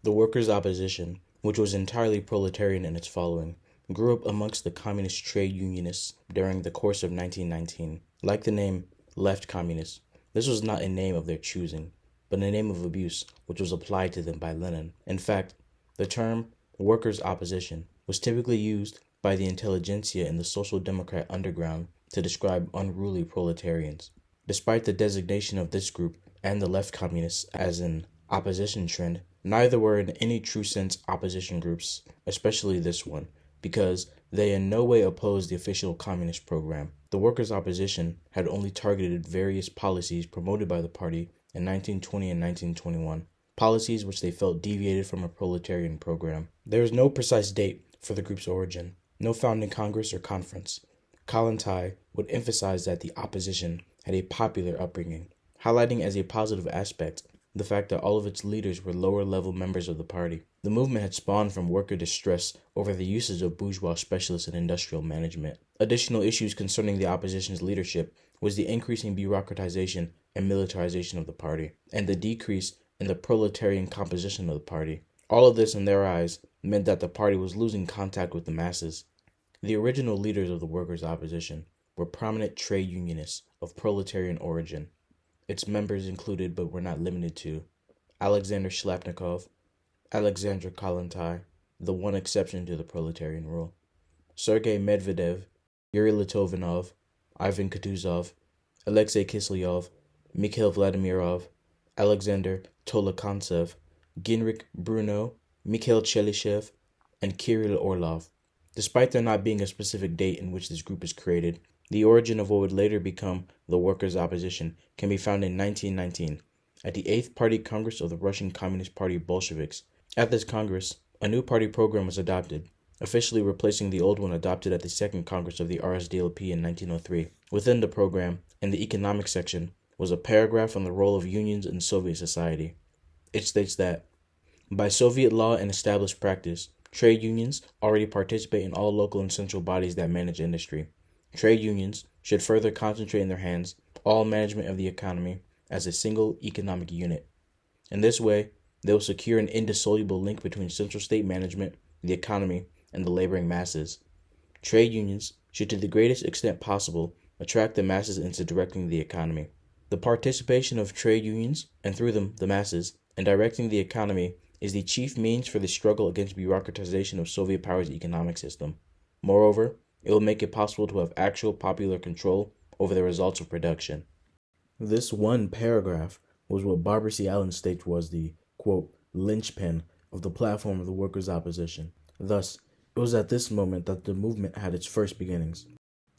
The workers' opposition, which was entirely proletarian in its following, grew up amongst the communist trade unionists during the course of 1919. Like the name Leftcommunist, this was not a name of their choosing, but a name of abuse which was applied to them by Lenin. In fact, the term workers' opposition was typically used by the intelligentsia in the Social Democrat underground to describe unruly proletarians. Despite the designation of this group and the left communists as an opposition trend, neither were in any true sense opposition groups, especially this one, because they in no way opposed the official communist program. The workers' opposition had only targeted various policies promoted by the party in 1920 and 1921, policies which they felt deviated from a proletarian program. There is no precise date for the group's origin, no founding congress or conference. Kollontai would emphasize that the opposition had a popular upbringing, highlighting as a positive aspect the fact that all of its leaders were lower-level members of the party. The movement had spawned from worker distress over the usage of bourgeois specialists in industrial management. Additional issues concerning the opposition's leadership was the increasing bureaucratization and militarization of the party, and the decrease in the proletarian composition of the party. All of this, in their eyes, meant that the party was losing contact with the masses. The original leaders of the workers' opposition were prominent trade unionists of proletarian origin. Its members included, but were not limited to, Alexander Shlyapnikov, Alexander Kollontai, the one exception to the proletarian rule, Sergei Medvedev, Yuri Litvinov, Ivan Kutuzov, Alexei Kiselyov, Mikhail Vladimirov, Alexander Tolokontsev, Ginrich Bruno, Mikhail Chelysev, and Kirill Orlov. Despite there not being a specific date in which this group is created, the origin of what would later become the workers' opposition can be found in 1919, at the 8th Party Congress of the Russian Communist Party Bolsheviks. At this Congress, a new party program was adopted, officially replacing the old one adopted at the 2nd Congress of the RSDLP in 1903. Within the program, in the economic section, was a paragraph on the role of unions in Soviet society. It states that, by Soviet law and established practice, trade unions already participate in all local and central bodies that manage industry. Trade unions should further concentrate in their hands all management of the economy as a single economic unit. In this way, they will secure an indissoluble link between central state management, the economy, and the laboring masses. Trade unions should to the greatest extent possible attract the masses into directing the economy. The participation of trade unions, and through them the masses, in directing the economy is the chief means for the struggle against bureaucratization of Soviet power's economic system. Moreover, it will make it possible to have actual popular control over the results of production. This one paragraph was what Barbara C. Allen states was the, quote, linchpin of the platform of the workers' opposition. Thus, it was at this moment that the movement had its first beginnings.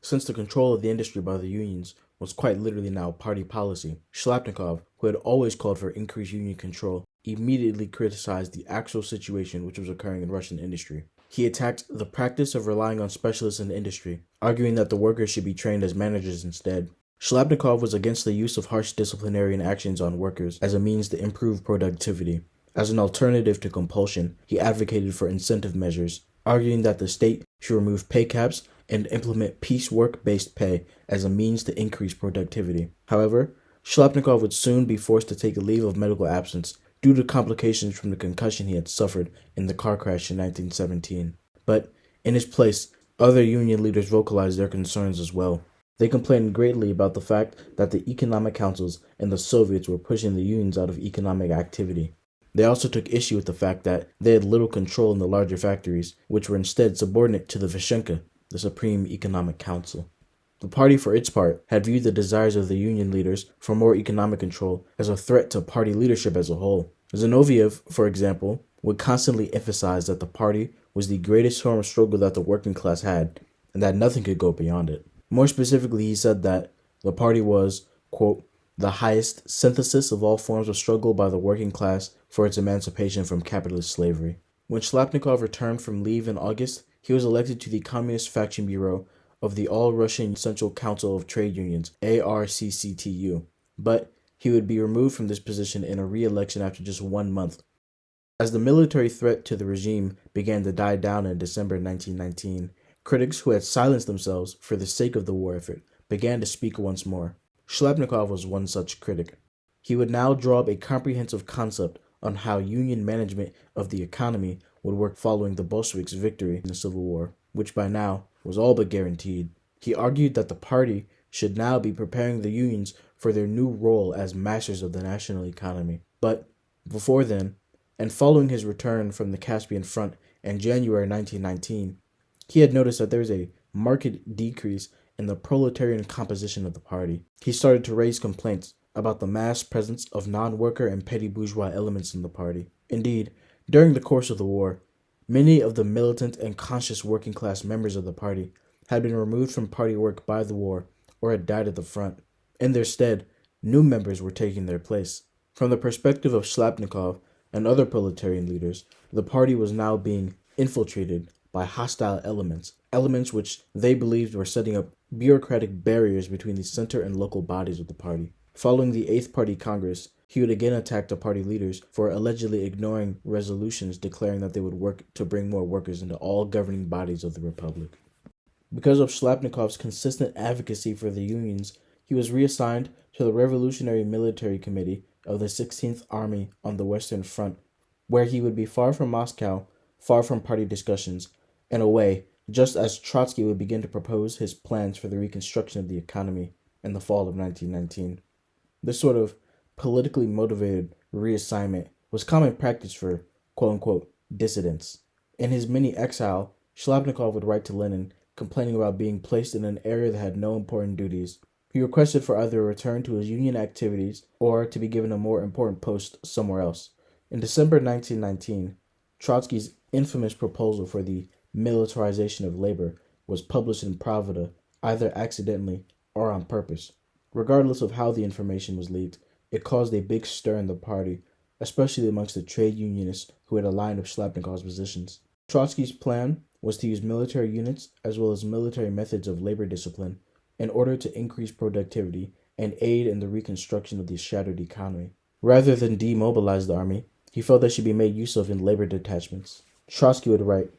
Since the control of the industry by the unions was quite literally now party policy, Schlapnikov, who had always called for increased union control, immediately criticized the actual situation which was occurring in Russian industry. He attacked the practice of relying on specialists in the industry, arguing that the workers should be trained as managers instead. Schlapnikov was against the use of harsh disciplinary actions on workers as a means to improve productivity. As an alternative to compulsion, he advocated for incentive measures, arguing that the state should remove pay caps and implement piecework-based pay as a means to increase productivity. However, Schlapnikov would soon be forced to take a leave of medical absence due to complications from the concussion he had suffered in the car crash in 1917. But, in his place, other union leaders vocalized their concerns as well. They complained greatly about the fact that the economic councils and the Soviets were pushing the unions out of economic activity. They also took issue with the fact that they had little control in the larger factories, which were instead subordinate to the Vyshenka, the Supreme Economic Council. The party, for its part, had viewed the desires of the union leaders for more economic control as a threat to party leadership as a whole. Zinoviev, for example, would constantly emphasize that the party was the greatest form of struggle that the working class had, and that nothing could go beyond it. More specifically, he said that the party was, quote, the highest synthesis of all forms of struggle by the working class for its emancipation from capitalist slavery. When Schlapnikov returned from leave in August, he was elected to the Communist Faction Bureau of the All-Russian Central Council of Trade Unions, ARCCTU, but he would be removed from this position in a re-election after just 1 month. As the military threat to the regime began to die down in December 1919, critics who had silenced themselves for the sake of the war effort began to speak once more. Schlapnikov was one such critic. He would now draw up a comprehensive concept on how union management of the economy would work following the Bolsheviks' victory in the Civil War, which by now was all but guaranteed. He argued that the party should now be preparing the unions for their new role as masters of the national economy. But before then, and following his return from the Caspian Front in January 1919, he had noticed that there was a marked decrease in the proletarian composition of the party. He started to raise complaints about the mass presence of non-worker and petty bourgeois elements in the party. Indeed, during the course of the war, many of the militant and conscious working class members of the party had been removed from party work by the war or had died at the front. In their stead, new members were taking their place. From the perspective of Schlapnikov and other proletarian leaders, the party was now being infiltrated by hostile elements which they believed were setting up bureaucratic barriers between the center and local bodies of the party. Following the Eighth Party Congress, he would again attack the party leaders for allegedly ignoring resolutions declaring that they would work to bring more workers into all governing bodies of the Republic. Because of Shlyapnikov's consistent advocacy for the unions, he was reassigned to the Revolutionary Military Committee of the 16th Army on the Western Front, where he would be far from Moscow, far from party discussions, in a way, just as Trotsky would begin to propose his plans for the reconstruction of the economy in the fall of 1919. This sort of politically motivated reassignment was common practice for quote-unquote dissidents. In his mini-exile, Schlapnikov would write to Lenin complaining about being placed in an area that had no important duties. He requested for either a return to his union activities or to be given a more important post somewhere else. In December 1919, Trotsky's infamous proposal for the militarization of labor was published in Pravda, either accidentally or on purpose. Regardless of how the information was leaked, it caused a big stir in the party, especially amongst the trade unionists who had aligned with Schlapnikov's positions. Trotsky's plan was to use military units as well as military methods of labor discipline in order to increase productivity and aid in the reconstruction of the shattered economy. Rather than demobilize the army, he felt they should be made use of in labor detachments. Trotsky would write,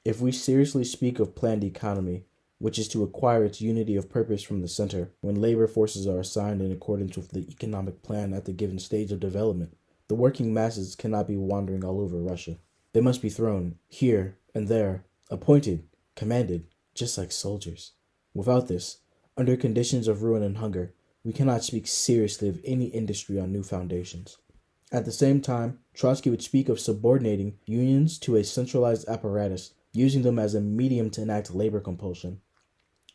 "If we seriously speak of planned economy, which is to acquire its unity of purpose from the center, when labor forces are assigned in accordance with the economic plan at the given stage of development, the working masses cannot be wandering all over Russia. They must be thrown here and there, appointed, commanded, just like soldiers. Without this, under conditions of ruin and hunger, we cannot speak seriously of any industry on new foundations." At the same time, Trotsky would speak of subordinating unions to a centralized apparatus, using them as a medium to enact labor compulsion.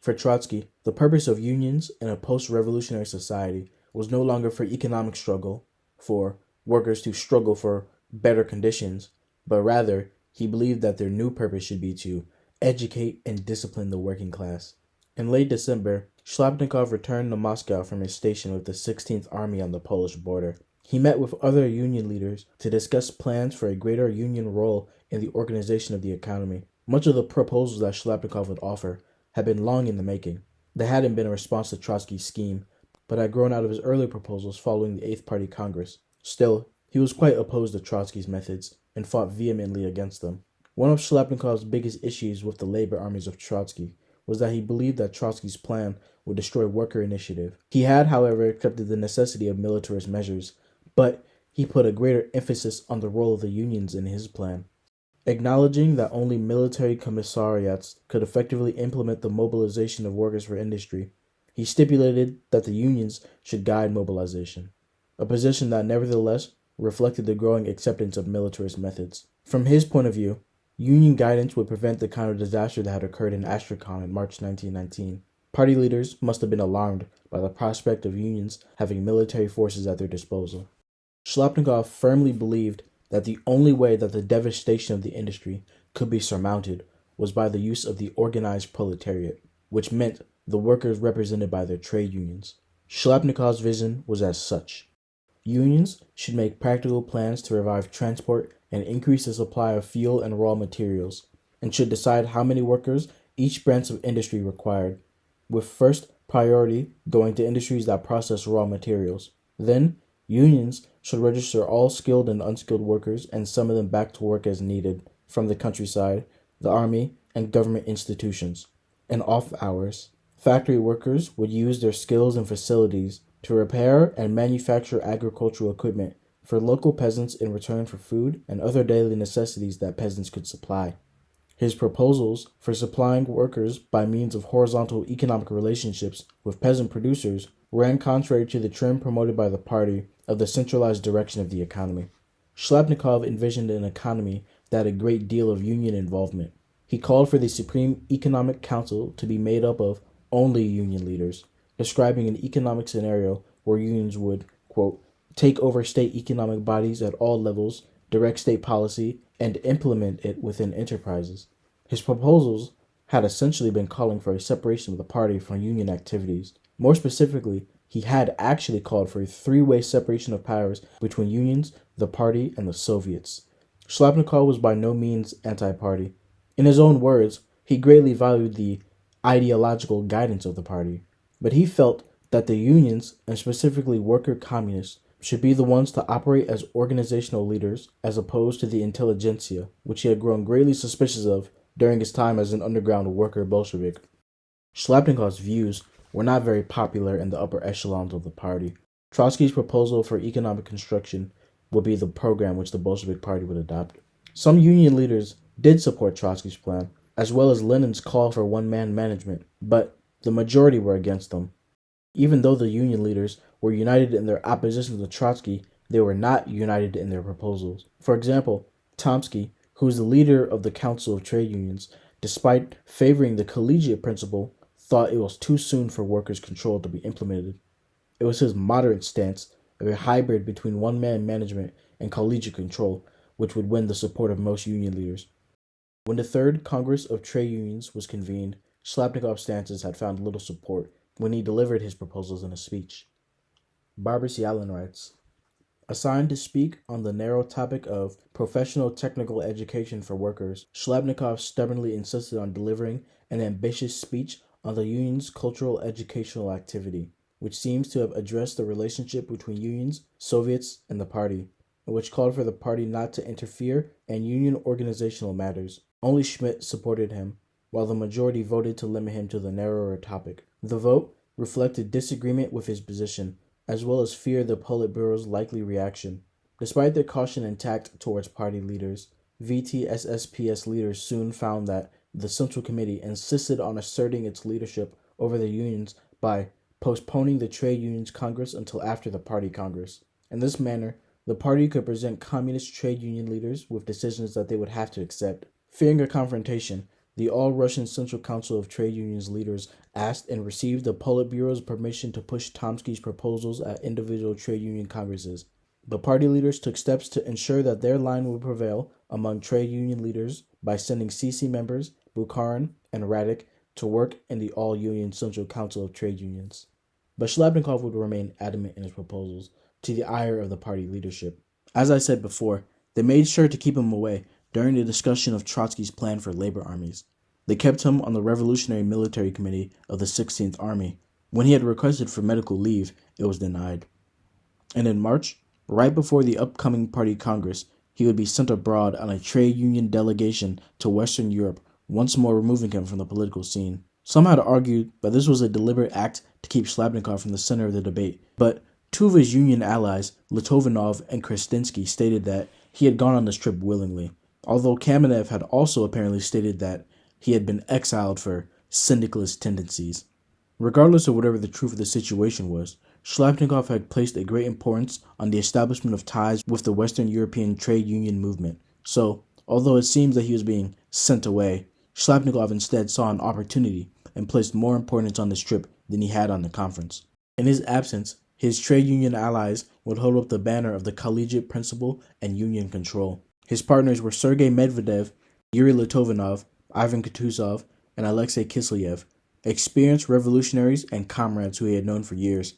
For Trotsky, the purpose of unions in a post-revolutionary society was no longer for economic struggle, for workers to struggle for better conditions, but rather, he believed that their new purpose should be to educate and discipline the working class. In late December, Schlapnikov returned to Moscow from his station with the 16th Army on the Polish border. He met with other union leaders to discuss plans for a greater union role in the organization of the economy. Much of the proposals that Schlapnikov would offer had been long in the making. They hadn't been a response to Trotsky's scheme, but had grown out of his early proposals following the Eighth Party Congress. Still, he was quite opposed to Trotsky's methods and fought vehemently against them. One of Schlapnikov's biggest issues with the labor armies of Trotsky was that he believed that Trotsky's plan would destroy worker initiative. He had, however, accepted the necessity of militarist measures, but he put a greater emphasis on the role of the unions in his plan. Acknowledging that only military commissariats could effectively implement the mobilization of workers for industry, he stipulated that the unions should guide mobilization, a position that nevertheless reflected the growing acceptance of militarist methods. From his point of view, union guidance would prevent the kind of disaster that had occurred in Astrakhan in March 1919. Party leaders must have been alarmed by the prospect of unions having military forces at their disposal. Schlapnikov firmly believed that the only way that the devastation of the industry could be surmounted was by the use of the organized proletariat, which meant the workers represented by their trade unions. Schlapnikov's vision was as such. Unions should make practical plans to revive transport and increase the supply of fuel and raw materials, and should decide how many workers each branch of industry required, with first priority going to industries that process raw materials. Then, unions should register all skilled and unskilled workers and summon them back to work as needed from the countryside, the army, and government institutions. In off hours, factory workers would use their skills and facilities to repair and manufacture agricultural equipment for local peasants in return for food and other daily necessities that peasants could supply. His proposals for supplying workers by means of horizontal economic relationships with peasant producers ran contrary to the trend promoted by the party of the centralized direction of the economy. Schlapnikov envisioned an economy that had a great deal of union involvement. He called for the Supreme Economic Council to be made up of only union leaders, describing an economic scenario where unions would, quote, take over state economic bodies at all levels, direct state policy, and implement it within enterprises. His proposals had essentially been calling for a separation of the party from union activities. More specifically, he had actually called for a three-way separation of powers between unions, the party, and the Soviets. Schlapnikov was by no means anti-party. In his own words, he greatly valued the ideological guidance of the party, but he felt that the unions, and specifically worker communists, should be the ones to operate as organizational leaders as opposed to the intelligentsia, which he had grown greatly suspicious of during his time as an underground worker Bolshevik. Schlapnikov's views were not very popular in the upper echelons of the party. Trotsky's proposal for economic construction would be the program which the Bolshevik party would adopt. Some union leaders did support Trotsky's plan, as well as Lenin's call for one-man management, but the majority were against them. Even though the union leaders were united in their opposition to Trotsky, they were not united in their proposals. For example, Tomsky, who was the leader of the Council of Trade Unions, despite favoring the collegiate principle, thought it was too soon for workers' control to be implemented. It was his moderate stance of a hybrid between one-man management and collegiate control which would win the support of most union leaders. When the Third Congress of Trade Unions was convened, Schlapnikov's stances had found little support when he delivered his proposals in a speech. Barbasialan writes, assigned to speak on the narrow topic of professional technical education for workers, Schlapnikov stubbornly insisted on delivering an ambitious speech on the union's cultural educational activity, which seems to have addressed the relationship between unions, Soviets, and the party, and which called for the party not to interfere in union organizational matters. Only Schmidt supported him, while the majority voted to limit him to the narrower topic. The vote reflected disagreement with his position, as well as fear of the Politburo's likely reaction. Despite their caution and tact towards party leaders, VTSSPS leaders soon found that the Central Committee insisted on asserting its leadership over the unions by postponing the Trade Unions Congress until after the Party Congress. In this manner, the party could present communist trade union leaders with decisions that they would have to accept. Fearing a confrontation, the All-Russian Central Council of Trade Unions leaders asked and received the Politburo's permission to push Tomsky's proposals at individual trade union congresses. The party leaders took steps to ensure that their line would prevail among trade union leaders by sending CC members, Bukharin and Radek, to work in the All-Union Central Council of Trade Unions. But Shlyapnikov would remain adamant in his proposals, to the ire of the party leadership. As I said before, they made sure to keep him away during the discussion of Trotsky's plan for labor armies. They kept him on the Revolutionary Military Committee of the 16th Army. When he had requested for medical leave, it was denied. And in March, right before the upcoming party congress, he would be sent abroad on a trade union delegation to Western Europe, once more removing him from the political scene. Some had argued that this was a deliberate act to keep Schlapnikov from the center of the debate, but two of his union allies, Litvinov and Krastinsky, stated that he had gone on this trip willingly, although Kamenev had also apparently stated that he had been exiled for syndicalist tendencies. Regardless of whatever the truth of the situation was, Schlapnikov had placed a great importance on the establishment of ties with the Western European trade union movement. So, although it seems that he was being sent away, Schlapnikov instead saw an opportunity and placed more importance on this trip than he had on the conference. In his absence, his trade union allies would hold up the banner of the collegiate principle and union control. His partners were Sergei Medvedev, Yuri Litvinov, Ivan Kutuzov, and Alexei Kislyev, experienced revolutionaries and comrades who he had known for years.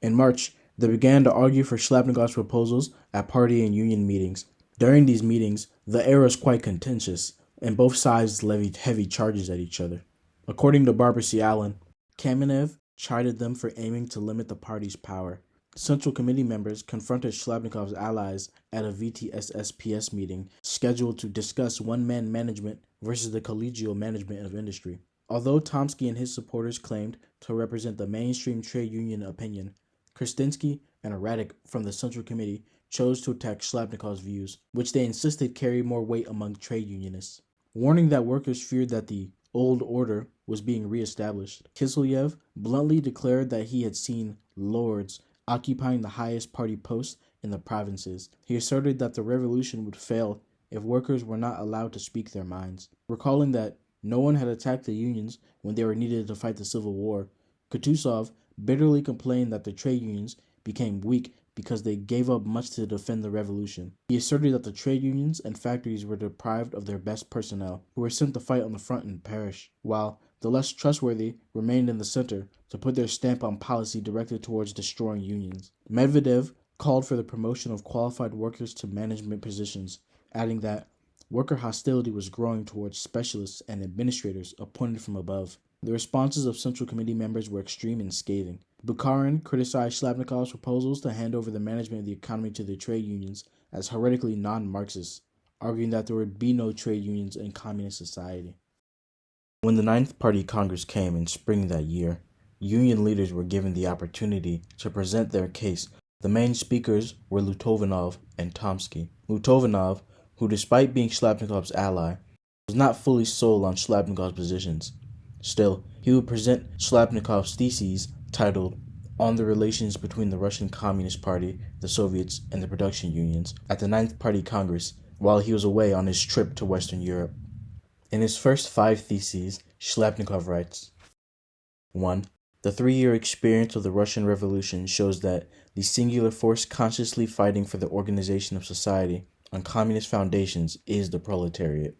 In March, they began to argue for Schlapnikov's proposals at party and union meetings. During these meetings, the air was quite contentious, and both sides levied heavy charges at each other. According to Barbasialan, Kamenev chided them for aiming to limit the party's power. Central Committee members confronted Schlapnikov's allies at a VTSSPS meeting scheduled to discuss one-man management versus the collegial management of industry. Although Tomsky and his supporters claimed to represent the mainstream trade union opinion, Krastinsky and Radek from the Central Committee chose to attack Schlapnikov's views, which they insisted carried more weight among trade unionists. Warning that workers feared that the old order was being reestablished, Kiselev bluntly declared that he had seen lords occupying the highest party posts in the provinces. He asserted that the revolution would fail if workers were not allowed to speak their minds. Recalling that no one had attacked the unions when they were needed to fight the Civil War, Kutuzov bitterly complained that the trade unions became weak because they gave up much to defend the revolution. He asserted that the trade unions and factories were deprived of their best personnel, who were sent to fight on the front and perish, while the less trustworthy remained in the center to put their stamp on policy directed towards destroying unions. Medvedev called for the promotion of qualified workers to management positions, adding that worker hostility was growing towards specialists and administrators appointed from above. The responses of Central Committee members were extreme and scathing. Bukharin criticized Shlyapnikov's proposals to hand over the management of the economy to the trade unions as heretically non-Marxist, arguing that there would be no trade unions in communist society. When the Ninth Party Congress came in spring that year, union leaders were given the opportunity to present their case. The main speakers were Lutovanov and Tomsky. Lutovanov, who despite being Schlapnikov's ally, was not fully sold on Schlapnikov's positions. Still, he would present Schlapnikov's theses titled On the Relations Between the Russian Communist Party, the Soviets, and the Production Unions at the Ninth Party Congress while he was away on his trip to Western Europe. In his first 5 theses, Schlapnikov writes, 1. The 3-year experience of the Russian Revolution shows that the singular force consciously fighting for the organization of society on communist foundations is the proletariat.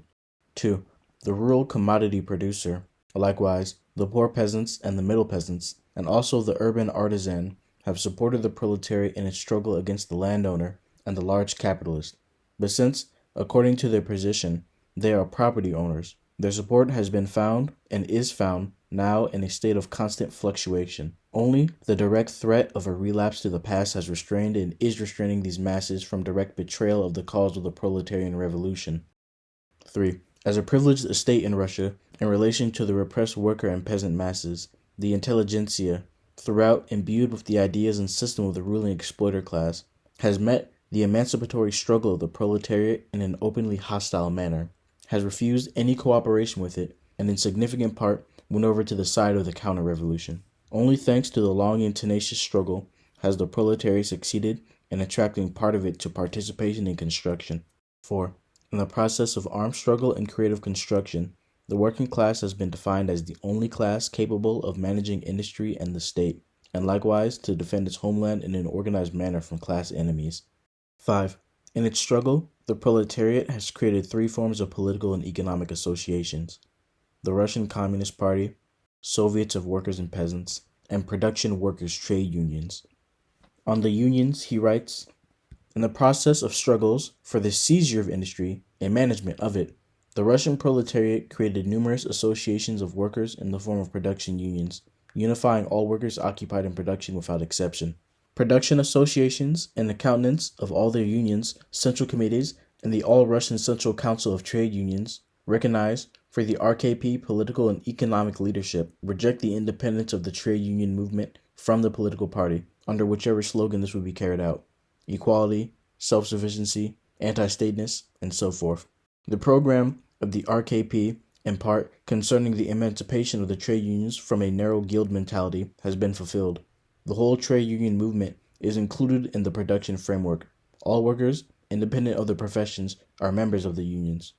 2. The rural commodity producer, likewise the poor peasants and the middle peasants, and also the urban artisan, have supported the proletariat in its struggle against the landowner and the large capitalist. But since, according to their position, they are property owners, their support has been found and is found now in a state of constant fluctuation. Only the direct threat of a relapse to the past has restrained and is restraining these masses from direct betrayal of the cause of the proletarian revolution. 3. As a privileged estate in Russia, in relation to the repressed worker and peasant masses, the intelligentsia, throughout imbued with the ideas and system of the ruling exploiter class, has met the emancipatory struggle of the proletariat in an openly hostile manner, has refused any cooperation with it, and in significant part went over to the side of the counter-revolution. Only thanks to the long and tenacious struggle has the proletariat succeeded in attracting part of it to participation in construction. 4. In the process of armed struggle and creative construction, the working class has been defined as the only class capable of managing industry and the state, and likewise to defend its homeland in an organized manner from class enemies. 5. In its struggle, the proletariat has created 3 forms of political and economic associations: the Russian Communist Party, Soviets of Workers and Peasants, and Production Workers' Trade Unions. On the unions, he writes, in the process of struggles for the seizure of industry and management of it, the Russian proletariat created numerous associations of workers in the form of production unions, unifying all workers occupied in production without exception. Production associations, in the countenance of all their unions, central committees, and the All-Russian Central Council of Trade Unions, recognize, for the RKP political and economic leadership, reject the independence of the trade union movement from the political party, under whichever slogan this would be carried out: equality, self-sufficiency, anti-stateness, and so forth. The program of the RKP, in part concerning the emancipation of the trade unions from a narrow guild mentality, has been fulfilled. The whole trade union movement is included in the production framework. All workers, independent of their professions, are members of the unions.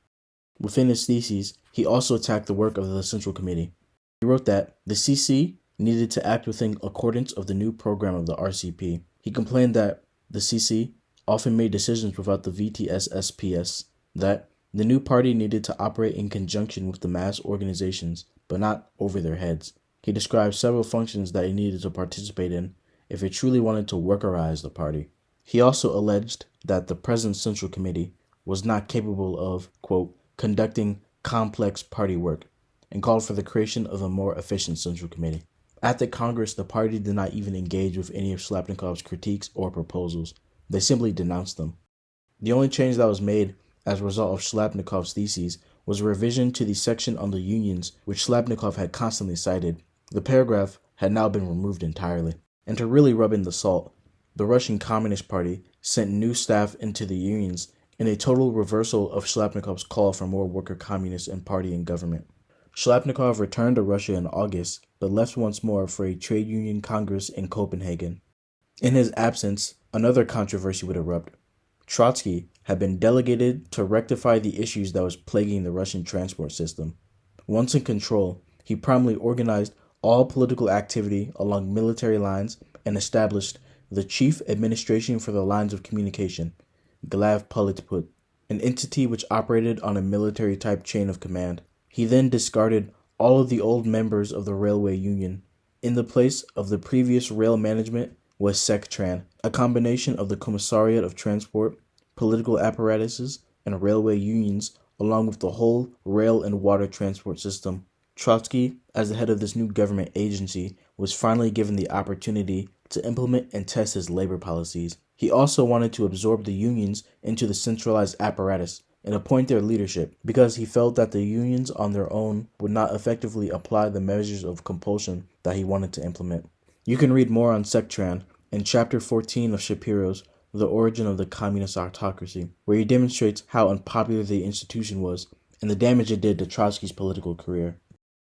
Within his theses, he also attacked the work of the Central Committee. He wrote that the CC needed to act within accordance of the new program of the RCP. He complained that the CC often made decisions without the VTS-SPS, that the new party needed to operate in conjunction with the mass organizations, but not over their heads. He described several functions that it needed to participate in if it truly wanted to workerize the party. He also alleged that the present Central Committee was not capable of, quote, conducting complex party work, and called for the creation of a more efficient Central Committee. At the Congress, the party did not even engage with any of Schlapnikov's critiques or proposals. They simply denounced them. The only change that was made as a result of Schlapnikov's theses was a revision to the section on the unions which Schlapnikov had constantly cited. The paragraph had now been removed entirely. And to really rub in the salt, the Russian Communist Party sent new staff into the unions in a total reversal of Shlyapnikov's call for more worker communists in party and government. Schlapnikov returned to Russia in August, but left once more for a trade union congress in Copenhagen. In his absence, another controversy would erupt. Trotsky had been delegated to rectify the issues that was plaguing the Russian transport system. Once in control, he promptly organized all political activity along military lines and established the Chief Administration for the Lines of Communication, Glavpolitput, an entity which operated on a military-type chain of command. He then discarded all of the old members of the railway union. In the place of the previous rail management was Sekran, a combination of the Commissariat of Transport, political apparatuses, and railway unions, along with the whole rail and water transport system. Trotsky, as the head of this new government agency, was finally given the opportunity to implement and test his labor policies. He also wanted to absorb the unions into the centralized apparatus and appoint their leadership, because he felt that the unions on their own would not effectively apply the measures of compulsion that he wanted to implement. You can read more on Sekran in Chapter 14 of Shapiro's The Origin of the Communist Autocracy, where he demonstrates how unpopular the institution was and the damage it did to Trotsky's political career.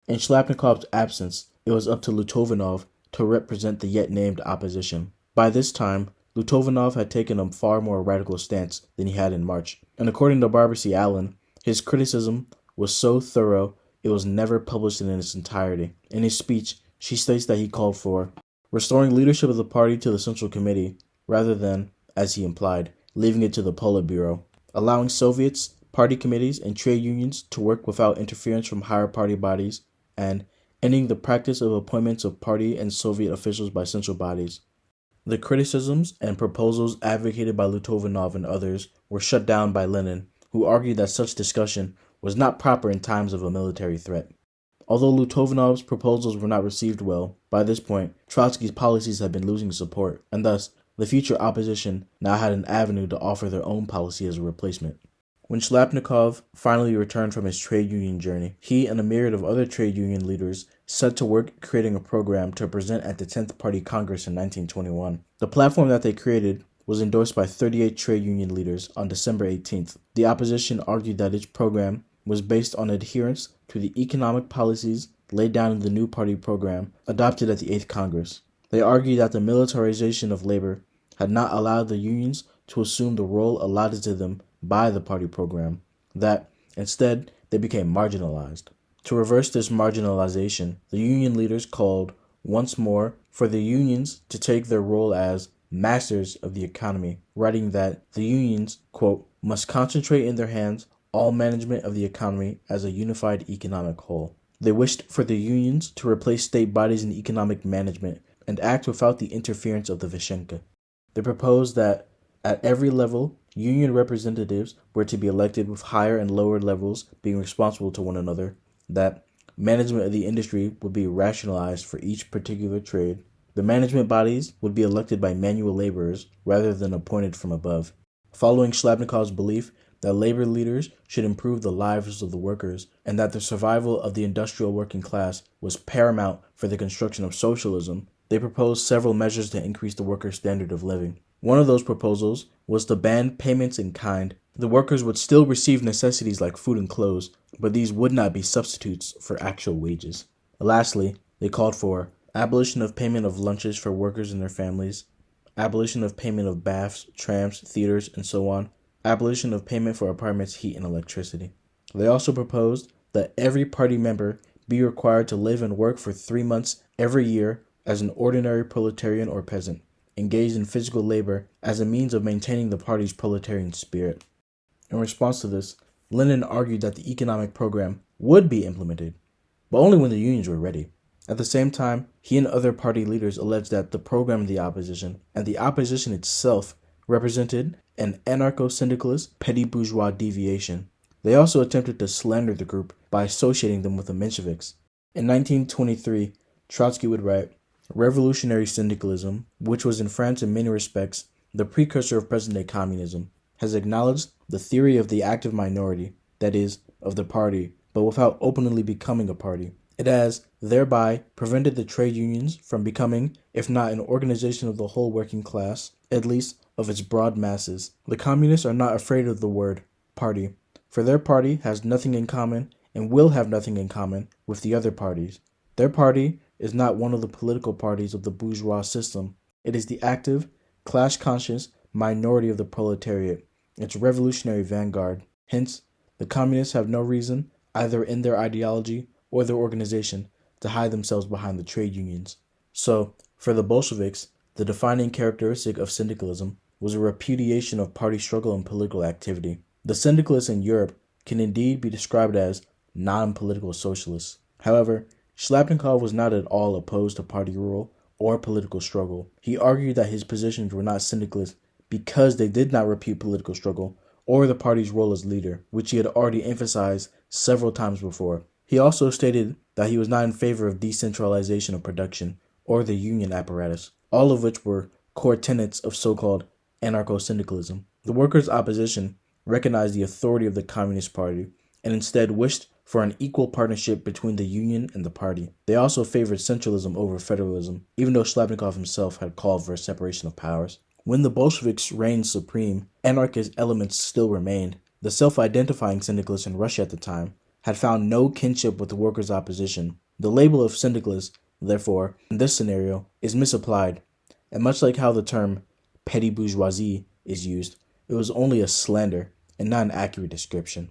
In Schlapnikov's absence, it was up to Lutovanov to represent the yet-named opposition. By this time, Lutovanov had taken a far more radical stance than he had in March, and according to Barbara C. Allen, his criticism was so thorough it was never published in its entirety. In his speech, she states that he called for restoring leadership of the party to the Central Committee, rather than, as he implied, leaving it to the Politburo, allowing Soviets, party committees, and trade unions to work without interference from higher party bodies, and ending the practice of appointments of party and Soviet officials by central bodies. The criticisms and proposals advocated by Lutovanov and others were shut down by Lenin, who argued that such discussion was not proper in times of a military threat. Although Lutovanov's proposals were not received well, by this point, Trotsky's policies had been losing support, and thus, the future opposition now had an avenue to offer their own policy as a replacement. When Schlapnikov finally returned from his trade union journey, he and a myriad of other trade union leaders set to work creating a program to present at the 10th Party Congress in 1921. The platform that they created was endorsed by 38 trade union leaders on December 18th. The opposition argued that its program was based on adherence to the economic policies laid down in the new party program adopted at the 8th Congress. They argued that the militarization of labor had not allowed the unions to assume the role allotted to them by the party program, that instead they became marginalized. To reverse this marginalization, the union leaders called once more for the unions to take their role as masters of the economy, writing that the unions, quote, must concentrate in their hands all management of the economy as a unified economic whole. They wished for the unions to replace state bodies in economic management and act without the interference of the Vishenka. They proposed that at every level, union representatives were to be elected with higher and lower levels being responsible to one another, that management of the industry would be rationalized for each particular trade. The management bodies would be elected by manual laborers rather than appointed from above. Following Schlapnikov's belief that labor leaders should improve the lives of the workers and that the survival of the industrial working class was paramount for the construction of socialism, they proposed several measures to increase the workers' standard of living. One of those proposals was to ban payments in kind. The workers would still receive necessities like food and clothes, but these would not be substitutes for actual wages. Lastly, they called for abolition of payment of lunches for workers and their families, abolition of payment of baths, trams, theaters, and so on, abolition of payment for apartments, heat, and electricity. They also proposed that every party member be required to live and work for 3 months every year as an ordinary proletarian or peasant, engaged in physical labor as a means of maintaining the party's proletarian spirit. In response to this, Lenin argued that the economic program would be implemented, but only when the unions were ready. At the same time, he and other party leaders alleged that the program of the opposition, and the opposition itself, represented an anarcho-syndicalist, petty bourgeois deviation. They also attempted to slander the group by associating them with the Mensheviks. In 1923, Trotsky would write, "Revolutionary syndicalism, which was in France in many respects the precursor of present-day communism, has acknowledged the theory of the active minority, that is, of the party, but without openly becoming a party, It has thereby prevented the trade unions from becoming, if not an organization of the whole working class, at least of its broad masses. The communists are not afraid of the word party, for their party has nothing in common and will have nothing in common with the other parties. Their party is not one of the political parties of the bourgeois system. It is the active, class-conscious minority of the proletariat, its revolutionary vanguard. Hence, the communists have no reason, either in their ideology or their organization, to hide themselves behind the trade unions. So, for the Bolsheviks, the defining characteristic of syndicalism was a repudiation of party struggle and political activity. The syndicalists in Europe can indeed be described as non-political socialists. However, Schlapnikov was not at all opposed to party rule or political struggle. He argued that his positions were not syndicalist because they did not repute political struggle or the party's role as leader, which he had already emphasized several times before. He also stated that he was not in favor of decentralization of production or the union apparatus, all of which were core tenets of so-called anarcho-syndicalism. The workers' opposition recognized the authority of the Communist Party and instead wished for an equal partnership between the union and the party. They also favored centralism over federalism, even though Shlyapnikov himself had called for a separation of powers. When the Bolsheviks reigned supreme, anarchist elements still remained. The self-identifying syndicalists in Russia at the time had found no kinship with the workers' opposition. The label of syndicalist, therefore, in this scenario, is misapplied, and much like how the term petty bourgeoisie is used, it was only a slander and not an accurate description.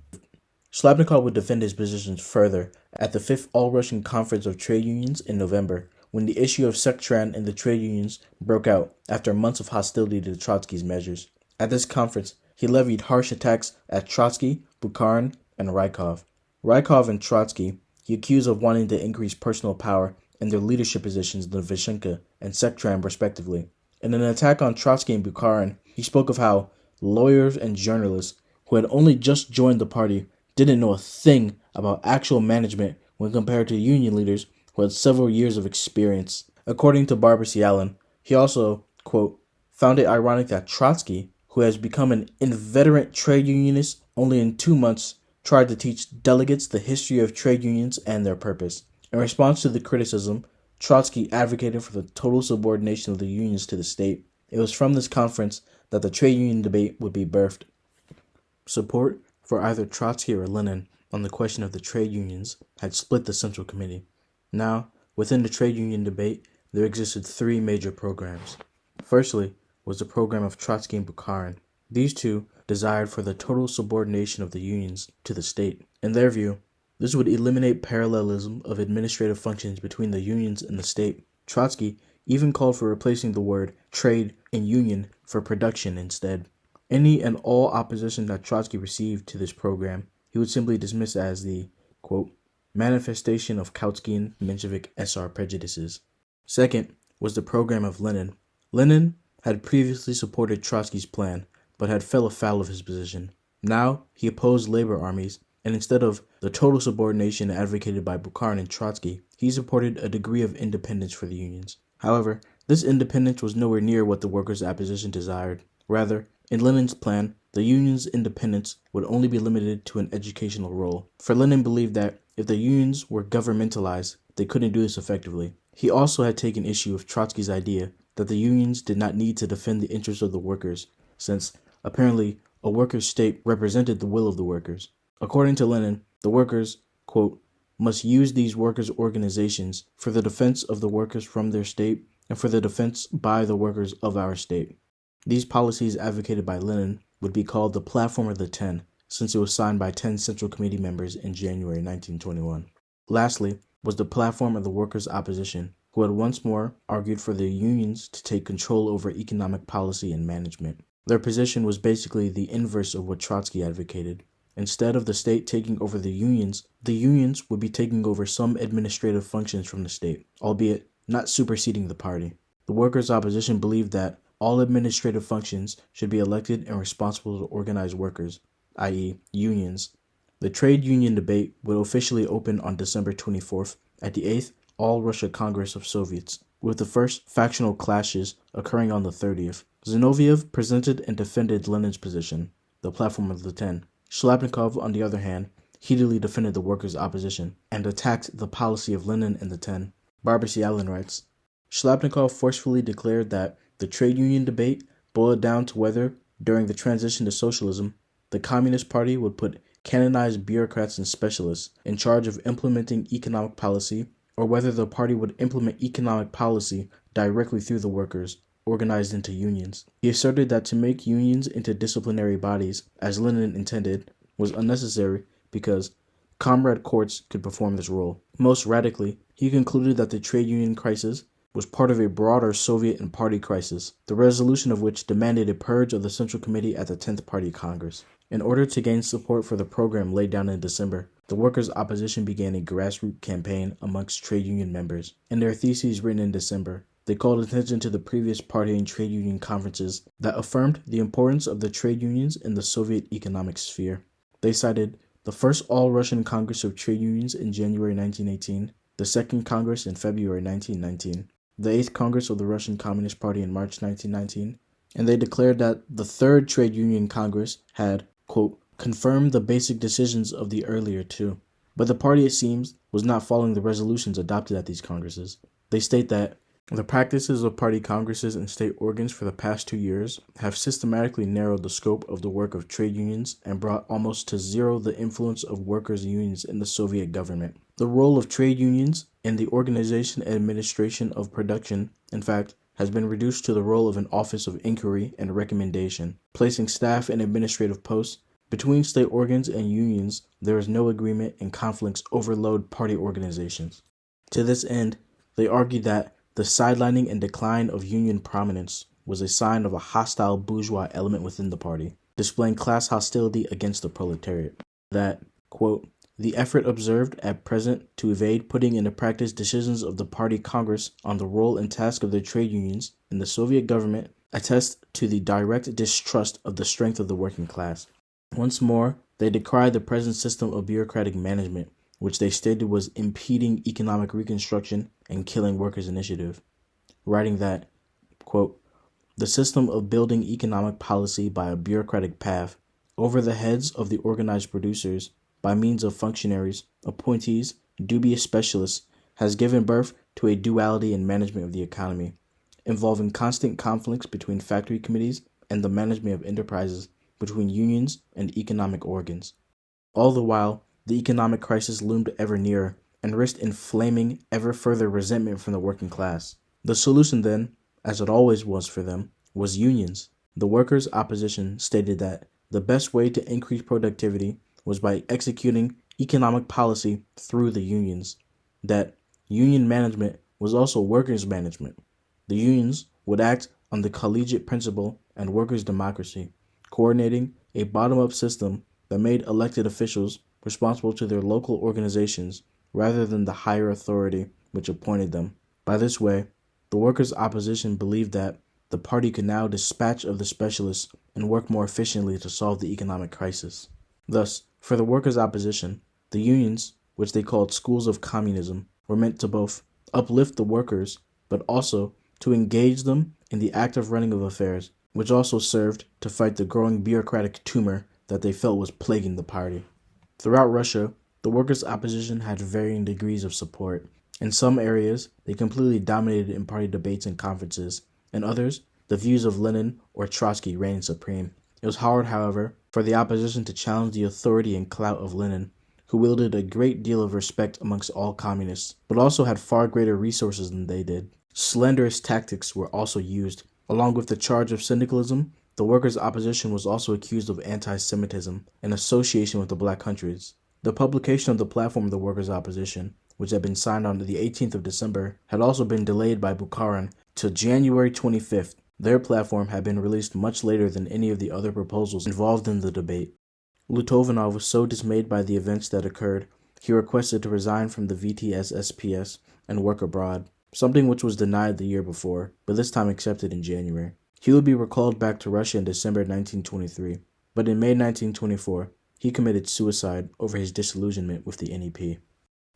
Schlapnikov would defend his positions further at the 5th All-Russian Conference of Trade Unions in November, when the issue of Sekran and the trade unions broke out after months of hostility to Trotsky's measures. At this conference, he levied harsh attacks at Trotsky, Bukharin, and Rykov. Rykov and Trotsky he accused of wanting to increase personal power in their leadership positions in the Vyshenka and Sekran respectively. In an attack on Trotsky and Bukharin, he spoke of how lawyers and journalists who had only just joined the party didn't know a thing about actual management when compared to union leaders who had several years of experience. According to Barbara C. Allen, he also, quote, found it ironic that Trotsky, who has become an inveterate trade unionist only in 2 months, tried to teach delegates the history of trade unions and their purpose. In response to the criticism, Trotsky advocated for the total subordination of the unions to the state. It was from this conference that the trade union debate would be birthed. Support for either Trotsky or Lenin on the question of the trade unions had split the Central Committee. Now, within the trade union debate, there existed 3 major programs. Firstly was the program of Trotsky and Bukharin. These two desired for the total subordination of the unions to the state. In their view, this would eliminate parallelism of administrative functions between the unions and the state. Trotsky even called for replacing the word trade and union for production instead. Any and all opposition that Trotsky received to this program, he would simply dismiss as the, quote, manifestation of Kautskian Menshevik SR prejudices. Second was the program of Lenin. Lenin had previously supported Trotsky's plan, but had fell afoul of his position. Now he opposed labor armies, and instead of the total subordination advocated by Bukharin and Trotsky, he supported a degree of independence for the unions. However, this independence was nowhere near what the workers' opposition desired. Rather, in Lenin's plan, the union's independence would only be limited to an educational role. For Lenin believed that if the unions were governmentalized, they couldn't do this effectively. He also had taken issue with Trotsky's idea that the unions did not need to defend the interests of the workers, since, apparently, a workers' state represented the will of the workers. According to Lenin, the workers, quote, must use these workers' organizations for the defense of the workers from their state and for the defense by the workers of our state. These policies advocated by Lenin would be called the Platform of the 10, since it was signed by 10 Central Committee members in January 1921. Lastly was the platform of the workers' opposition, who had once more argued for the unions to take control over economic policy and management. Their position was basically the inverse of what Trotsky advocated. Instead of the state taking over the unions would be taking over some administrative functions from the state, albeit not superseding the party. The workers' opposition believed that all administrative functions should be elected and responsible to organize workers, i.e., unions. The trade union debate would officially open on December 24th at the 8th All-Russia Congress of Soviets, with the first factional clashes occurring on the 30th. Zinoviev presented and defended Lenin's position, the Platform of the 10. Schlapnikov, on the other hand, heatedly defended the workers' opposition and attacked the policy of Lenin and the Ten. Barbara C. Allen writes, Schlapnikov forcefully declared that the trade union debate boiled down to whether, during the transition to socialism, the Communist Party would put canonized bureaucrats and specialists in charge of implementing economic policy, or whether the party would implement economic policy directly through the workers, organized into unions. He asserted that to make unions into disciplinary bodies, as Lenin intended, was unnecessary because comrade courts could perform this role. Most radically, he concluded that the trade union crisis was part of a broader Soviet and party crisis, the resolution of which demanded a purge of the Central Committee at the 10th Party Congress. In order to gain support for the program laid down in December, the workers' opposition began a grassroots campaign amongst trade union members. In their theses written in December, they called attention to the previous party and trade union conferences that affirmed the importance of the trade unions in the Soviet economic sphere. They cited the first All-Russian Congress of Trade Unions in January 1918, the Second Congress in February 1919, the 8th Congress of the Russian Communist Party in March 1919, and they declared that the Third Trade Union Congress had, quote, confirmed the basic decisions of the earlier two. But the party, it seems, was not following the resolutions adopted at these congresses. They state that the practices of party congresses and state organs for the past 2 years have systematically narrowed the scope of the work of trade unions and brought almost to zero the influence of workers' unions in the Soviet government. The role of trade unions in the organization and administration of production, in fact, has been reduced to the role of an office of inquiry and recommendation, placing staff in administrative posts. Between state organs and unions, there is no agreement, and conflicts overload party organizations. To this end, they argued that the sidelining and decline of union prominence was a sign of a hostile bourgeois element within the party, displaying class hostility against the proletariat. That, quote, the effort observed at present to evade putting into practice decisions of the Party Congress on the role and task of the trade unions in the Soviet government attests to the direct distrust of the strength of the working class. Once more, they decried the present system of bureaucratic management, which they stated was impeding economic reconstruction and killing workers' initiative, writing that, quote, the system of building economic policy by a bureaucratic path over the heads of the organized producers by means of functionaries, appointees, dubious specialists, has given birth to a duality in management of the economy, involving constant conflicts between factory committees and the management of enterprises, between unions and economic organs. All the while, the economic crisis loomed ever nearer and risked inflaming ever further resentment from the working class. The solution then, as it always was for them, was unions. The workers' opposition stated that the best way to increase productivity was by executing economic policy through the unions, that union management was also workers' management. The unions would act on the collegiate principle and workers' democracy, coordinating a bottom-up system that made elected officials responsible to their local organizations rather than the higher authority which appointed them. By this way, the workers' opposition believed that the party could now dispatch of the specialists and work more efficiently to solve the economic crisis. Thus, for the workers' opposition, the unions, which they called schools of communism, were meant to both uplift the workers, but also to engage them in the active running of affairs, which also served to fight the growing bureaucratic tumor that they felt was plaguing the party. Throughout Russia, the workers' opposition had varying degrees of support. In some areas, they completely dominated in party debates and conferences. In others, the views of Lenin or Trotsky reigned supreme. It was hard, however, for the opposition to challenge the authority and clout of Lenin, who wielded a great deal of respect amongst all communists, but also had far greater resources than they did. Slanderous tactics were also used. Along with the charge of syndicalism, the workers' opposition was also accused of anti-Semitism in association with the Black countries. The publication of the platform of the workers' opposition, which had been signed on the 18th of December, had also been delayed by Bukharin till January 25th. Their platform had been released much later than any of the other proposals involved in the debate. Lutovanov was so dismayed by the events that occurred, he requested to resign from the VTS-SPS and work abroad, something which was denied the year before, but this time accepted in January. He would be recalled back to Russia in December 1923, but in May 1924, he committed suicide over his disillusionment with the NEP.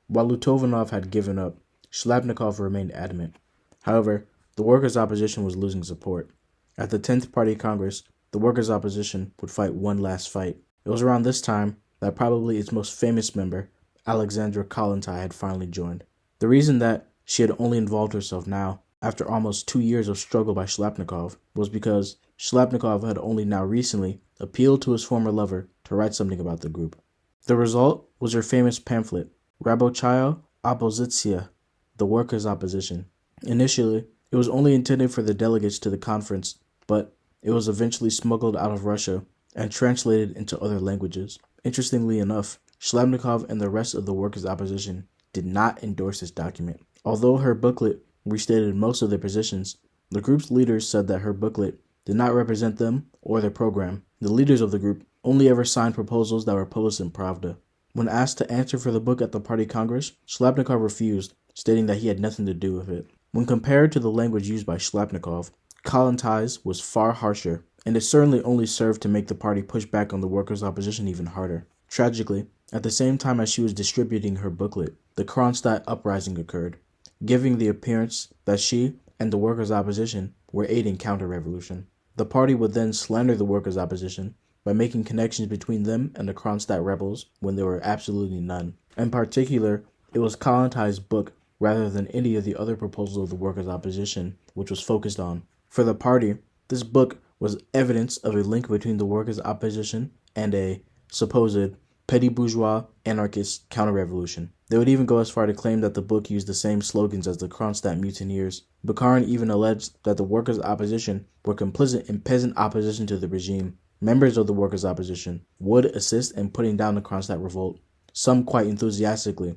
While Lutovanov had given up, Schlapnikov remained adamant. However, the workers' opposition was losing support. At the 10th Party Congress, the workers' opposition would fight one last fight. It was around this time that probably its most famous member, Alexandra Kollontai, had finally joined. The reason that she had only involved herself now, after almost 2 years of struggle by Schlapnikov, was because Schlapnikov had only now recently appealed to his former lover to write something about the group. The result was her famous pamphlet, Rabochaya Opozitsiya, the Workers' Opposition. Initially, it was only intended for the delegates to the conference, but it was eventually smuggled out of Russia and translated into other languages. Interestingly enough, Schlapnikov and the rest of the Workers' Opposition did not endorse this document. Although her booklet restated most of their positions, the group's leaders said that her booklet did not represent them or their program. The leaders of the group only ever signed proposals that were published in Pravda. When asked to answer for the book at the party congress, Schlapnikov refused, stating that he had nothing to do with it. When compared to the language used by Schlapnikov, Kollontai's was far harsher, and it certainly only served to make the party push back on the Workers' Opposition even harder. Tragically, at the same time as she was distributing her booklet, the Kronstadt uprising occurred, giving the appearance that she and the Workers' Opposition were aiding counter-revolution. The party would then slander the Workers' Opposition by making connections between them and the Kronstadt rebels when there were absolutely none. In particular, it was Kollontai's book rather than any of the other proposals of the Workers' Opposition which was focused on. For the party, this book was evidence of a link between the Workers' Opposition and a supposed petty bourgeois anarchist counter-revolution. They would even go as far to claim that the book used the same slogans as the Kronstadt mutineers. Bukharin even alleged that the Workers' Opposition were complicit in peasant opposition to the regime. Members of the Workers' Opposition would assist in putting down the Kronstadt revolt, some quite enthusiastically,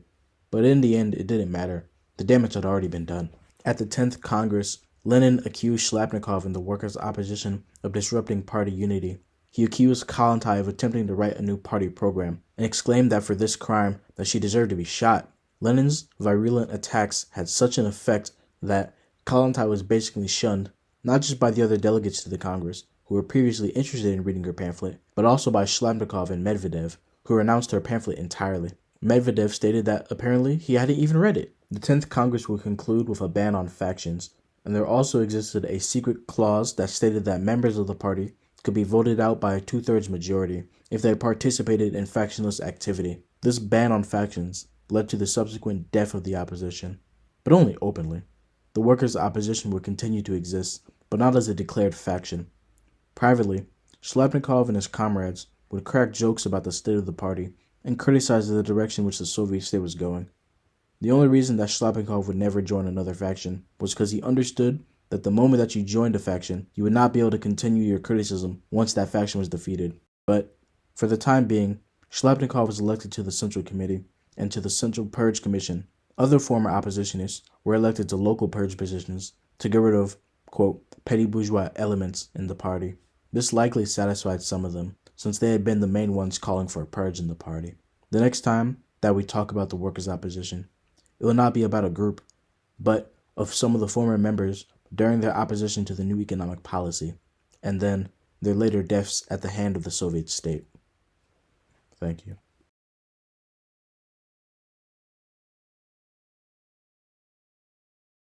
but in the end it didn't matter. The damage had already been done. At the 10th Congress, Lenin accused Shlyapnikov and the Workers' Opposition of disrupting party unity. He accused Kollontai of attempting to write a new party program, and exclaimed that for this crime that she deserved to be shot. Lenin's virulent attacks had such an effect that Kollontai was basically shunned, not just by the other delegates to the Congress, who were previously interested in reading her pamphlet, but also by Shlyapnikov and Medvedev, who renounced her pamphlet entirely. Medvedev stated that apparently he hadn't even read it. The 10th Congress would conclude with a ban on factions, and there also existed a secret clause that stated that members of the party could be voted out by a 2/3 majority if they participated in factionless activity. This ban on factions led to the subsequent death of the opposition, but only openly. The Workers' Opposition would continue to exist, but not as a declared faction. Privately, Schlapnikov and his comrades would crack jokes about the state of the party and criticize the direction which the Soviet state was going. The only reason that Schlapnikov would never join another faction was because he understood that the moment that you joined a faction, you would not be able to continue your criticism once that faction was defeated. But, for the time being, Schlapnikov was elected to the Central Committee and to the Central Purge Commission. Other former oppositionists were elected to local purge positions to get rid of, quote, petty bourgeois elements in the party. This likely satisfied some of them, since they had been the main ones calling for a purge in the party. The next time that we talk about the Workers' Opposition, it will not be about a group, but of some of the former members during their opposition to the new economic policy, and then their later deaths at the hand of the Soviet state. Thank you.